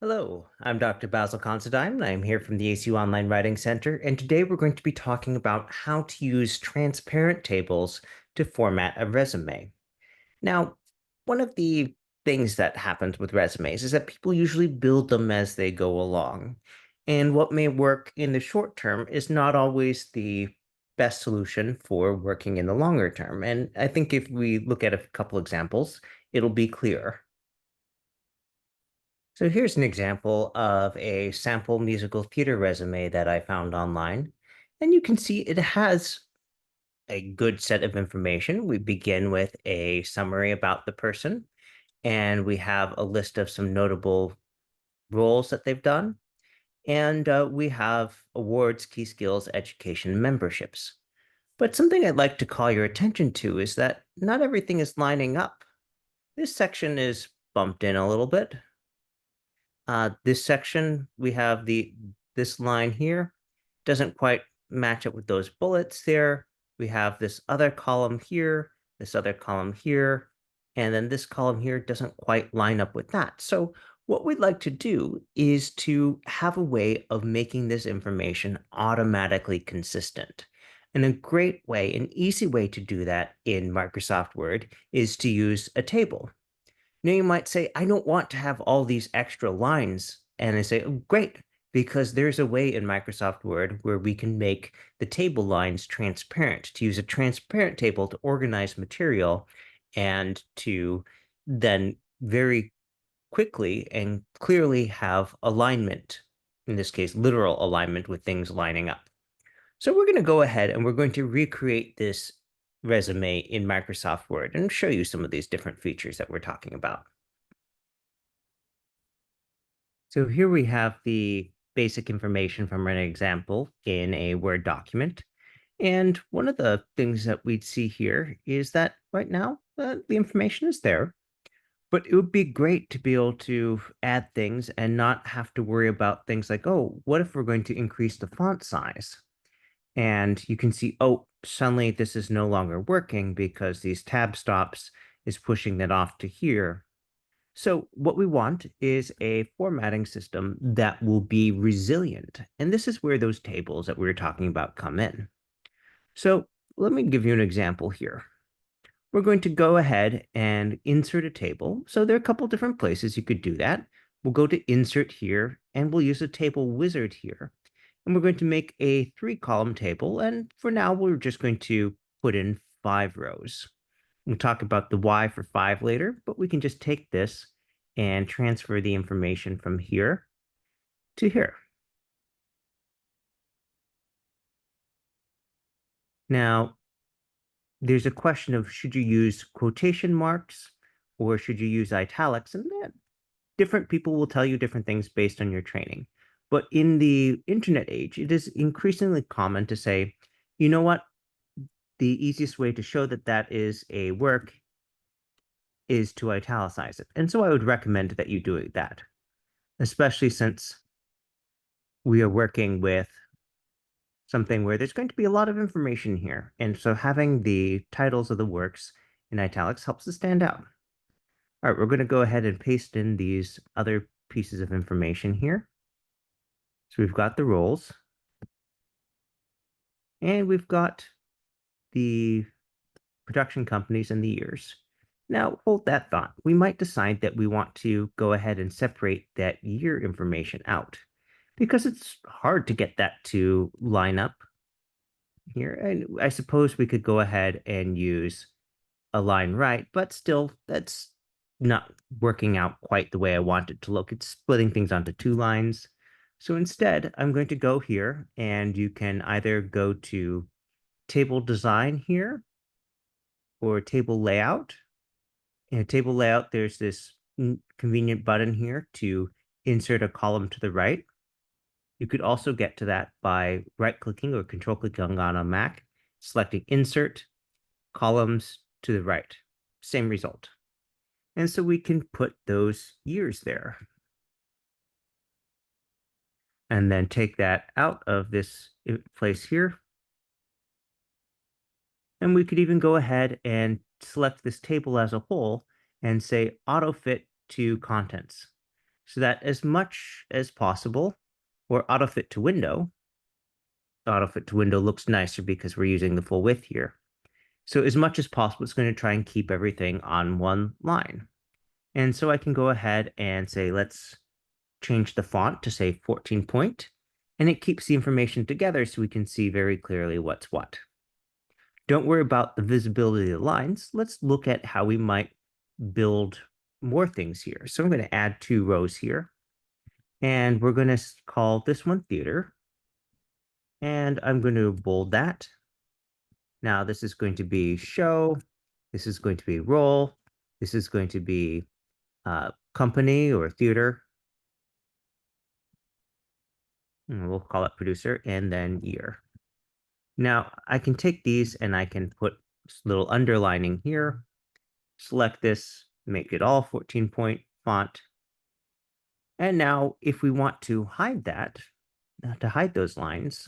Hello, I'm Dr. Basil Considine, and I'm here from the ACU Online Writing Center, and today we're going to be talking about how to use transparent tables to format a resume. Now, one of the things that happens with resumes is that people usually build them as they go along, and what may work in the short term is not always the best solution for working in the longer term. And I think if we look at a couple examples, it'll be clear. So here's an example of a sample musical theater resume that I found online. And you can see it has a good set of information. We begin with a summary about the person, and we have a list of some notable roles that they've done. And we have awards, key skills, education, memberships. But something I'd like to call your attention to is that not everything is lining up. This section is bumped in a little bit. This section, we have this line here, doesn't quite match up with those bullets there. We have this other column here, this other column here, and then this column here doesn't quite line up with that. So what we'd like to do is to have a way of making this information automatically consistent. And a great way, an easy way to do that in Microsoft Word is to use a table. Now you might say, I don't want to have all these extra lines. And I say, oh, great, because there's a way in Microsoft Word where we can make the table lines transparent, to use a transparent table to organize material and to then very quickly and clearly have alignment, in this case, literal alignment with things lining up. So we're going to go ahead and we're going to recreate this resume in Microsoft Word and show you some of these different features that we're talking about. So here we have the basic information from an example in a Word document. And one of the things that we'd see here is that right now the information is there, but it would be great to be able to add things and not have to worry about things like, oh, what if we're going to increase the font size? And you can see, oh, suddenly this is no longer working because these tab stops is pushing that off to here. So what we want is a formatting system that will be resilient. And this is where those tables that we were talking about come in. So let me give you an example here. We're going to go ahead and insert a table. So there are a couple different places you could do that. We'll go to insert here and we'll use a table wizard here. And we're going to make a 3-column table. And for now, we're just going to put in 5 rows. We'll talk about the why for 5 later, but we can just take this and transfer the information from here to here. Now, there's a question of should you use quotation marks or should you use italics? And different people will tell you different things based on your training. But in the internet age, it is increasingly common to say, you know what? The easiest way to show that that is a work is to italicize it. And so I would recommend that you do that, especially since we are working with something where there's going to be a lot of information here. And so having the titles of the works in italics helps to stand out. All right, we're going to go ahead and paste in these other pieces of information here. So we've got the roles, and we've got the production companies and the years. Now, hold that thought. We might decide that we want to go ahead and separate that year information out because it's hard to get that to line up here. And I suppose we could go ahead and use a line right, but still, that's not working out quite the way I want it to look. It's splitting things onto 2 lines. So instead, I'm going to go here, and you can either go to table design here or table layout. In table layout, there's this convenient button here to insert a column to the right. You could also get to that by right-clicking or control-clicking on a Mac, selecting Insert, Columns to the right. Same result. And so we can put those years there. And then take that out of this place here. And we could even go ahead and select this table as a whole and say auto fit to contents. so that as much as possible, or auto fit to window looks nicer because we're using the full width here. So as much as possible, it's going to try and keep everything on one line. And so I can go ahead and say, let's change the font to say 14 point, and it keeps the information together so we can see very clearly what's what. Don't worry about the visibility of the lines. Let's look at how we might build more things here. So I'm going to add 2 rows here, and we're going to call this one theater, and I'm going to bold that. Now this is going to be show, this is going to be role, this is going to be company or theater, and we'll call it producer, and then year. Now I can take these and I can put little underlining here, select this, make it all 14-point font. And now if we want to hide that, to hide those lines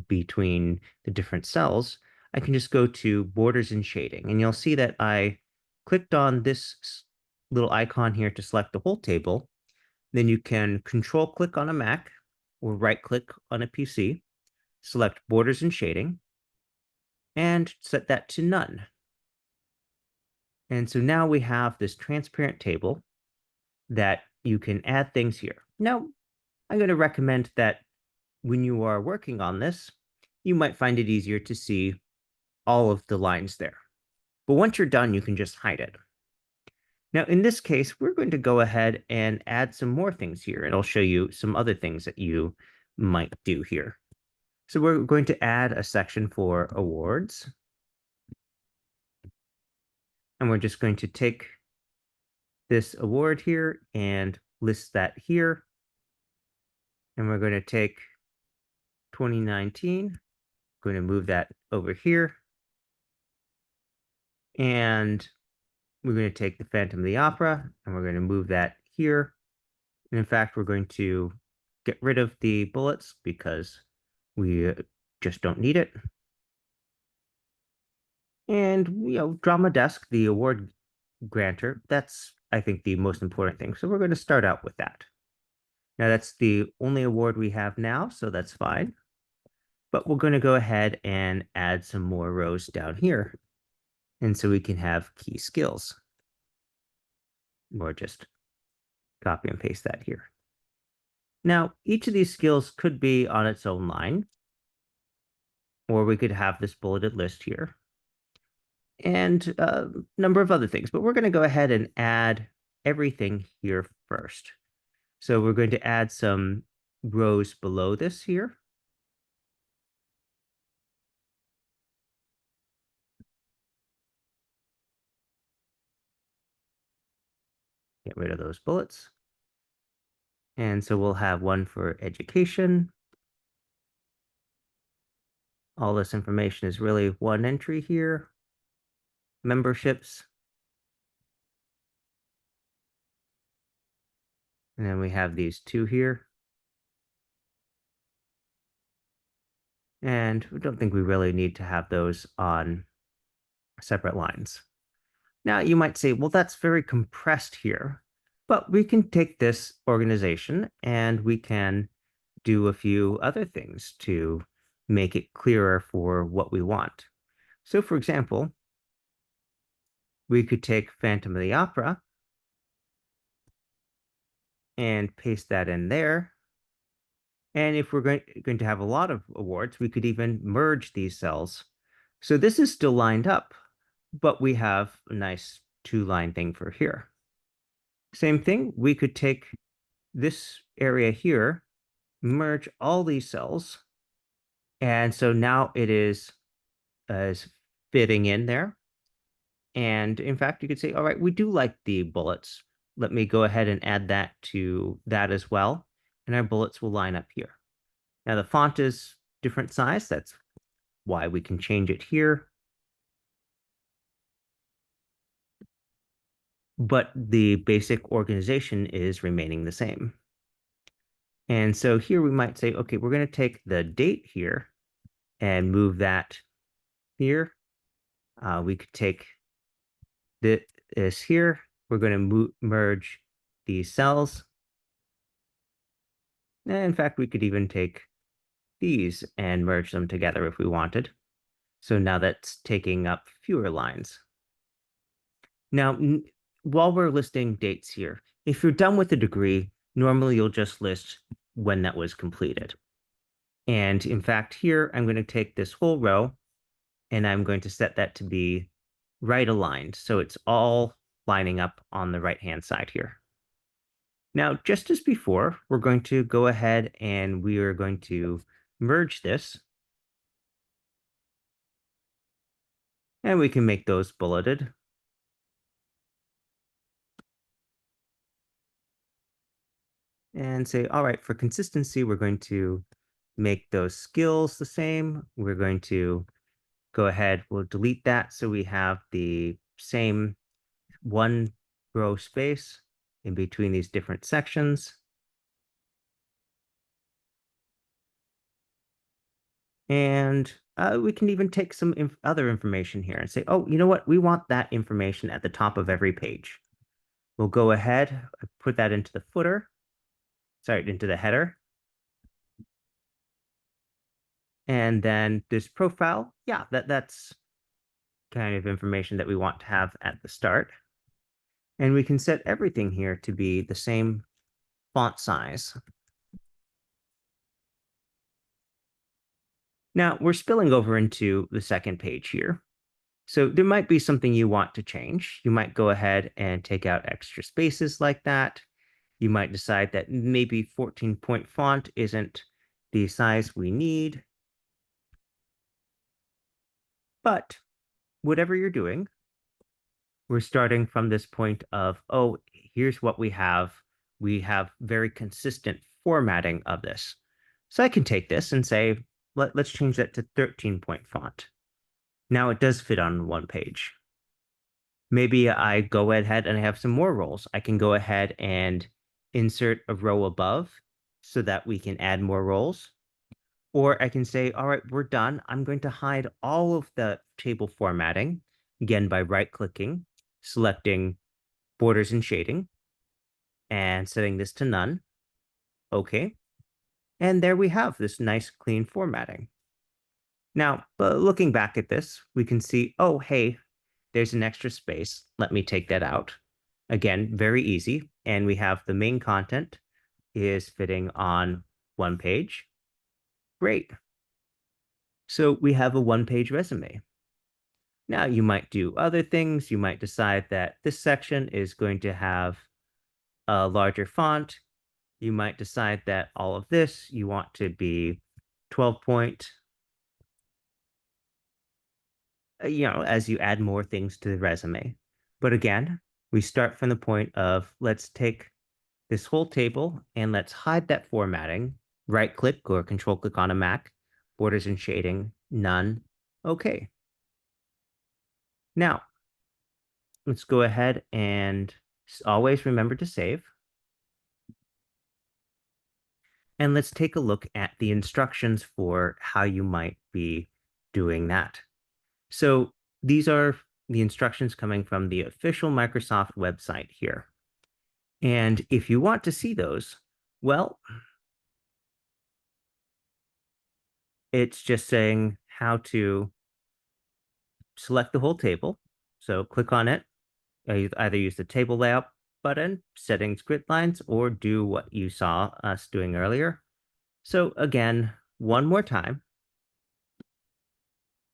between the different cells, I can just go to borders and shading. And you'll see that I clicked on this little icon here to select the whole table. Then you can control click on a Mac or right click on a PC, select borders and shading, and set that to none. And so now we have this transparent table that you can add things here. Now, I'm going to recommend that when you are working on this, you might find it easier to see all of the lines there. But once you're done, you can just hide it. Now, in this case, we're going to go ahead and add some more things here, and I'll show you some other things that you might do here. So we're going to add a section for awards. And we're just going to take this award here and list that here. And we're going to take 2019, going to move that over here. And we're going to take the Phantom of the Opera and we're going to move that here. And in fact, we're going to get rid of the bullets because we just don't need it. And, Drama Desk, the award grantor, that's, I think, the most important thing. So we're going to start out with that. Now, that's the only award we have now, so that's fine. But we're going to go ahead and add some more rows down here. And so we can have key skills. Or just copy and paste that here. Now, each of these skills could be on its own line, or we could have this bulleted list here, and a number of other things. But we're going to go ahead and add everything here first. So we're going to add some rows below this here. Get rid of those bullets. And so we'll have one for education. All this information is really one entry here. Memberships. And then we have these 2 here. And we don't think we really need to have those on separate lines. Now, you might say, well, that's very compressed here, but we can take this organization and we can do a few other things to make it clearer for what we want. So, for example, we could take Phantom of the Opera and paste that in there. And if we're going to have a lot of awards, we could even merge these cells. So this is still lined up, but we have a nice 2-line thing for here. Same thing, we could take this area here, merge all these cells, and so now it is fitting in there. And in fact, you could say, all right, we do like the bullets. Let me go ahead and add that to that as well, and our bullets will line up here. Now the font is different size. That's why we can change it here. But the basic organization is remaining the same. And so here we might say, okay, we're going to take the date here and move that here. We could take this here. We're going to merge these cells. In fact, we could even take these and merge them together if we wanted. So now that's taking up fewer lines. Now, while we're listing dates here, if you're done with a degree, normally you'll just list when that was completed. And in fact, here I'm going to take this whole row and I'm going to set that to be right aligned. So it's all lining up on the right-hand side here. Now, just as before, we're going to go ahead and we are going to merge this. And we can make those bulleted. And say, all right, for consistency, we're going to make those skills the same. We're going to go ahead, we'll delete that so we have the same one row space in between these different sections. And we can even take some other information here and say, oh, you know what? We want that information at the top of every page. We'll go ahead, put that into the footer, sorry, into the header. And then this profile, yeah, that's kind of information that we want to have at the start. And we can set everything here to be the same font size. Now we're spilling over into the second page here. So there might be something you want to change. You might go ahead and take out extra spaces like that. You might decide that maybe 14-point font isn't the size we need. But whatever you're doing, we're starting from this point of, oh, here's what we have. We have very consistent formatting of this. So I can take this and say, let's change that to 13-point font. Now it does fit on one page. Maybe I go ahead and I have some more rows. I can go ahead and insert a row above so that we can add more rows. Or I can say, all right, we're done. I'm going to hide all of the table formatting, again, by right-clicking, selecting borders and shading, and setting this to none. Okay. And there we have this nice, clean formatting. Now, looking back at this, we can see, oh, hey, there's an extra space. Let me take that out. Again, very easy. And we have the main content is fitting on one page. Great. So we have a one-page resume. Now you might do other things. You might decide that this section is going to have a larger font. You might decide that all of this you want to be 12 point, as you add more things to the resume. But again, we start from the point of let's take this whole table and let's hide that formatting. Right click or control click on a Mac, borders and shading, none. Okay. Now, let's go ahead and always remember to save. And let's take a look at the instructions for how you might be doing that. So these are the instructions coming from the official Microsoft website here. And if you want to see those, well, it's just saying how to select the whole table. So click on it, either use the table layout button, settings grid lines, or do what you saw us doing earlier. So again, one more time,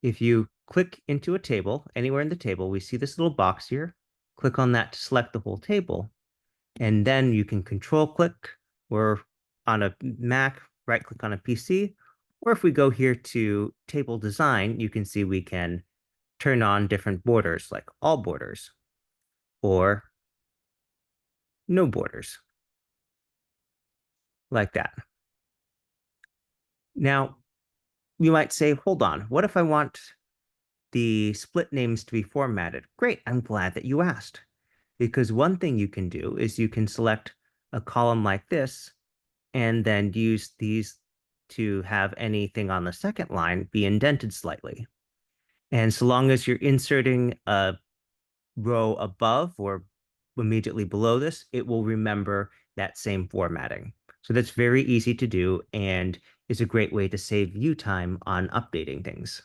if you click into a table, anywhere in the table, we see this little box here. Click on that to select the whole table. And then you can control click, or on a Mac, right click on a PC. Or if we go here to table design, you can see we can turn on different borders, like all borders or no borders, like that. Now, you might say, hold on, what if I want the split names to be formatted? Great, I'm glad that you asked. Because one thing you can do is you can select a column like this and then use these to have anything on the second line be indented slightly. And so long as you're inserting a row above or immediately below this, it will remember that same formatting. So that's very easy to do and is a great way to save you time on updating things.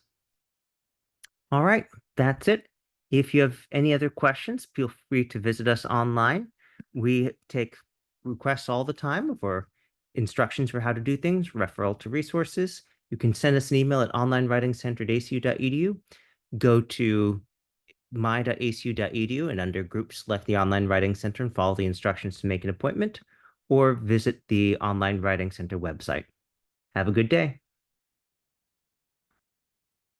All right, that's it. If you have any other questions, feel free to visit us online. We take requests all the time for instructions for how to do things, referral to resources. You can send us an email at onlinewritingcenter@acu.edu. Go to my.acu.edu and under groups, select the Online Writing Center and follow the instructions to make an appointment, or visit the Online Writing Center website. Have a good day.